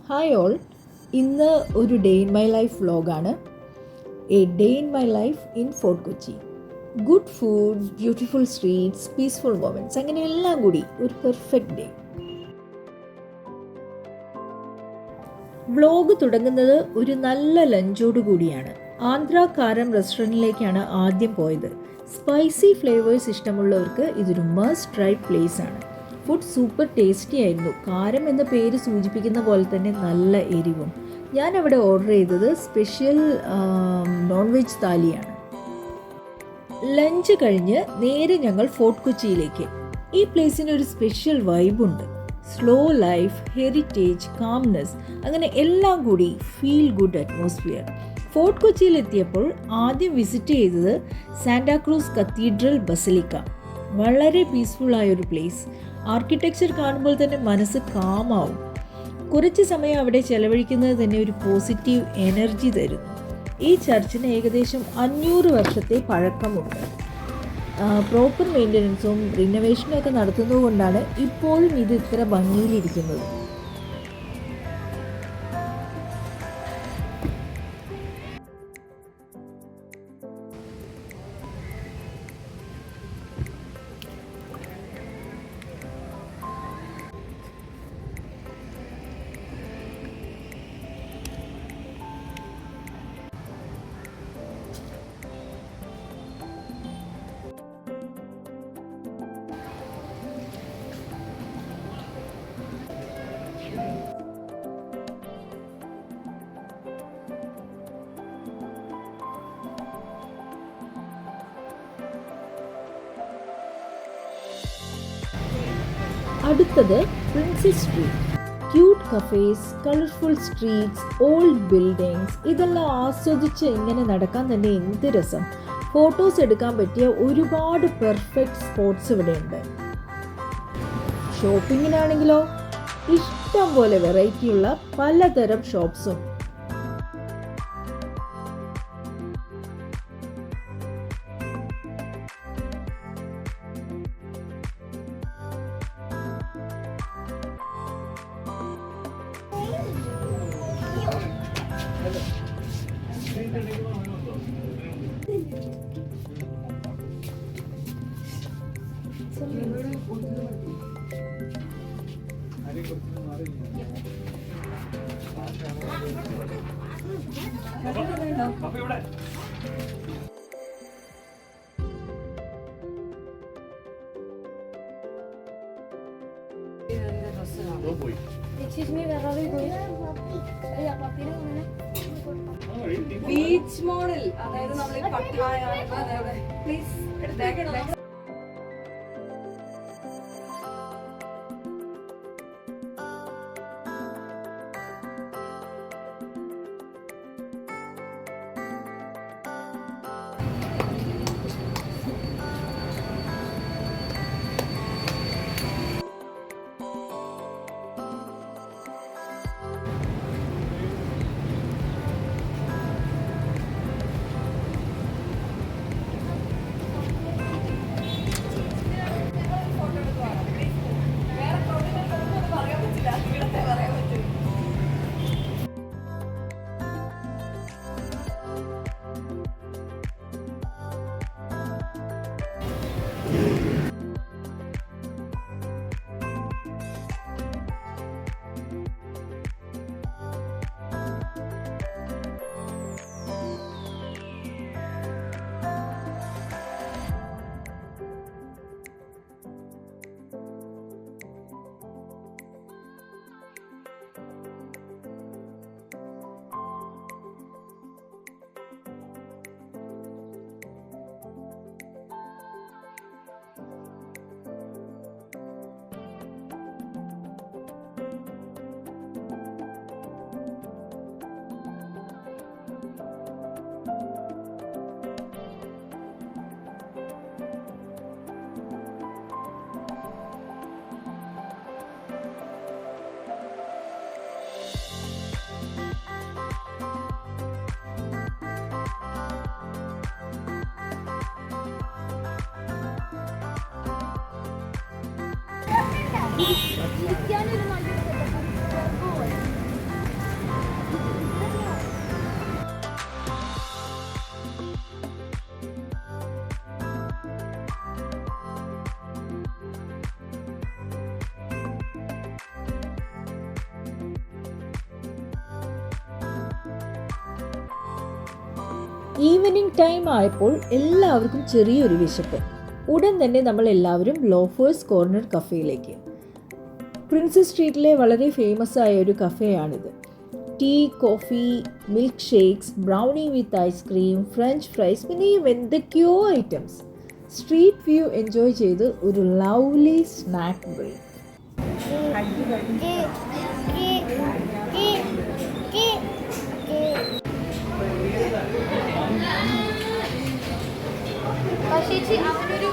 Hi all, ഇന്ന് ഒരു day in my life വ്ലോഗാണ്. A day in my life in Fort Kochi. Good food, beautiful streets, peaceful moments, അങ്ങനെ എല്ലാം കൂടി ഒരു പെർഫെക്റ്റ് ഡേ. വ്ലോഗ് തുടങ്ങുന്നത് ഒരു നല്ല ലഞ്ചോട് കൂടിയാണ്. ആന്ധ്ര കാരം റെസ്റ്റോറൻറ്റിലേക്കാണ് ആദ്യം പോയത്. സ്പൈസി ഫ്ലേവേഴ്സ് ഇഷ്ടമുള്ളവർക്ക് ഇതൊരു മസ്റ്റ് ട്രൈ പ്ലേസ് ആണ്. ഫുഡ് സൂപ്പർ ടേസ്റ്റി ആയിരുന്നു. കാരം എന്ന പേര് സൂചിപ്പിക്കുന്ന പോലെ തന്നെ നല്ല എരിവും. ഞാനവിടെ ഓർഡർ ചെയ്തത് സ്പെഷ്യൽ നോൺ വെജ് താലിയാണ്. ലഞ്ച് കഴിഞ്ഞ് നേരെ ഞങ്ങൾ ഫോർട്ട് കൊച്ചിയിലേക്ക്. ഈ പ്ലേസിന് ഒരു സ്പെഷ്യൽ വൈബുണ്ട്. സ്ലോ ലൈഫ്, ഹെറിറ്റേജ്, കാംനെസ്, അങ്ങനെ എല്ലാം കൂടി ഫീൽ ഗുഡ് അറ്റ്മോസ്ഫിയർ. ഫോർട്ട് കൊച്ചിയിലെത്തിയപ്പോൾ ആദ്യം വിസിറ്റ് ചെയ്തത് സാന്റാക്രൂസ് കത്തീഡ്രൽ ബസലിക്ക. വളരെ പീസ്ഫുള്ളായൊരു പ്ലേസ്. ആർക്കിടെക്ചർ കാണുമ്പോൾ തന്നെ മനസ്സ് കാമാവും. കുറച്ച് സമയം അവിടെ ചെലവഴിക്കുന്നത് തന്നെ ഒരു പോസിറ്റീവ് എനർജി തരുന്നു. ഈ ചർച്ചിന് ഏകദേശം 500 വർഷത്തെ പഴക്കമുണ്ട്. പ്രോപ്പർ മെയിൻ്റനൻസും റിനോവേഷനും ഒക്കെ നടത്തുന്നതുകൊണ്ടാണ് ഇപ്പോഴും ഇത് ഇത്ര ഭംഗിയിലിരിക്കുന്നത്. അടുത്തത് princess street. Cute cafes, colourful streets, old buildings, ഇതെല്ലാം ആസ്വദിച്ച് ഇങ്ങനെ നടക്കാൻ തന്നെ എന്ത് രസം. ഫോട്ടോസ് എടുക്കാൻ പറ്റിയ ഒരുപാട് പെർഫെക്റ്റ് സ്പോട്ട്സ് ഇവിടെയുണ്ട്. ഷോപ്പിങ്ങിനാണെങ്കിലോ ഇഷ്ടം പോലെ വെറൈറ്റിയുള്ള പലതരം ഷോപ്സും. ബീച്ച് മോഡൽ, അതായത് നമ്മൾ പട്ടായ പ്ലീസ് എടുത്തേക്കണം. ഈവനിങ് ടൈം ആയപ്പോൾ എല്ലാവർക്കും ചെറിയൊരു വിശപ്പ്. ഉടൻ തന്നെ നമ്മൾ എല്ലാവരും ലോഫേഴ്സ് കോർണർ കഫേയിലേക്ക്. പ്രിൻസസ് സ്ട്രീറ്റിലെ വളരെ ഫേമസ് ആയ ഒരു കഫേയാണിത്. Tea, coffee, milk shakes, brownie with ice cream, french fries, പിന്നെയും എന്തൊക്കെയോ ഐറ്റംസ്. സ്ട്രീറ്റ് വ്യൂ എൻജോയ് ചെയ്ത് ഒരു ലവ്ലി സ്നാക്ക് ബ്രേക്ക്. ചേച്ചി അവനൊരു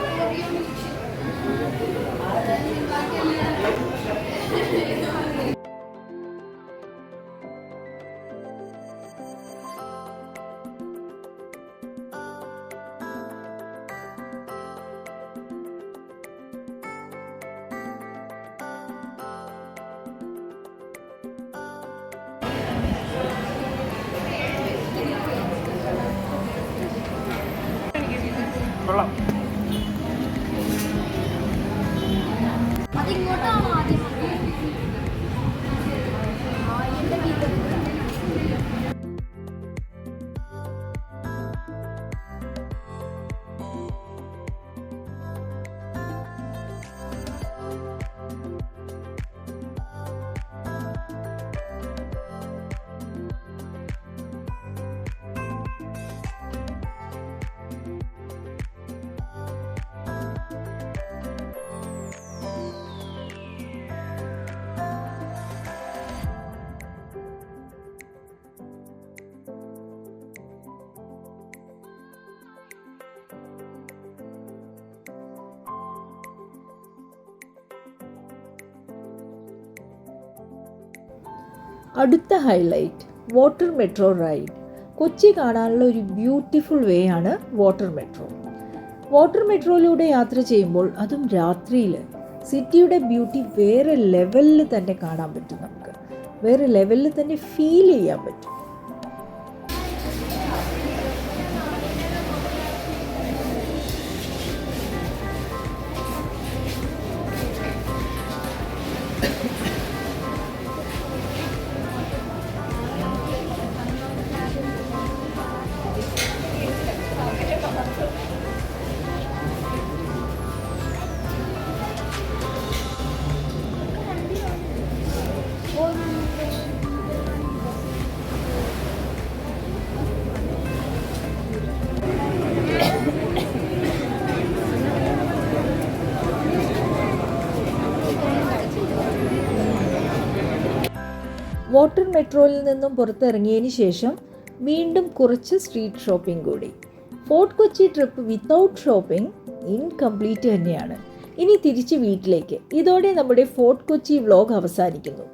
അതിങ്ങോട്ടാണോ ആദ്യം എന്റെ വീട്ടിൽ അടുത്ത highlight water metro ride. Kochi കാണാനുള്ള ഒരു ബ്യൂട്ടിഫുൾ വേ ആണ് വാട്ടർ മെട്രോ. വാട്ടർ മെട്രോയിലൂടെ യാത്ര ചെയ്യുമ്പോൾ, അതും രാത്രിയിൽ, സിറ്റിയുടെ ബ്യൂട്ടി വേറെ ലെവലിൽ തന്നെ കാണാൻ പറ്റും. നമുക്ക് വേറെ ലെവലിൽ തന്നെ ഫീൽ ചെയ്യാൻ പറ്റും. വാട്ടർ മെട്രോയിൽ നിന്നും പുറത്തിറങ്ങിയതിന് ശേഷം വീണ്ടും കുറച്ച് സ്ട്രീറ്റ് ഷോപ്പിംഗ് കൂടി. Fort Kochi trip without shopping incomplete തന്നെയാണ്. ഇനി തിരിച്ച് വീട്ടിലേക്ക്. ഇതോടെ നമ്മുടെ ഫോർട്ട് കൊച്ചി വ്ലോഗ് അവസാനിക്കുന്നു.